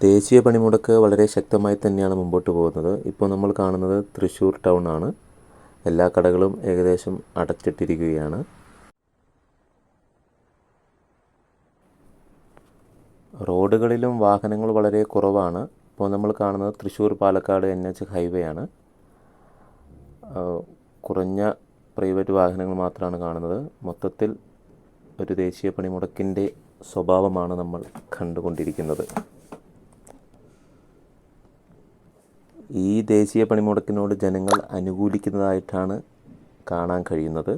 ദേശീയ പണിമുടക്ക് വളരെ ശക്തമായി തന്നെയാണ് മുമ്പോട്ട് പോകുന്നത്. ഇപ്പോൾ നമ്മൾ കാണുന്നത് തൃശ്ശൂർ ടൗൺ ആണ്. എല്ലാ കടകളും ഏകദേശം അടച്ചിട്ടിരിക്കുകയാണ്. റോഡുകളിലും വാഹനങ്ങൾ വളരെ കുറവാണ്. ഇപ്പോൾ നമ്മൾ കാണുന്നത് തൃശ്ശൂർ പാലക്കാട് NH ഹൈവേ ആണ്. കുറഞ്ഞ പ്രൈവറ്റ് വാഹനങ്ങൾ മാത്രമാണ് കാണുന്നത്. മൊത്തത്തിൽ ഒരു ദേശീയ പണിമുടക്കിൻ്റെ സ്വഭാവമാണ് നമ്മൾ കണ്ടുകൊണ്ടിരിക്കുന്നത്. ഈ ദേശീയ പണിമുടക്കിനോട് ജനങ്ങൾ അനുകൂലിക്കുന്നതായിട്ടാണ് കാണാൻ കഴിയുന്നത്.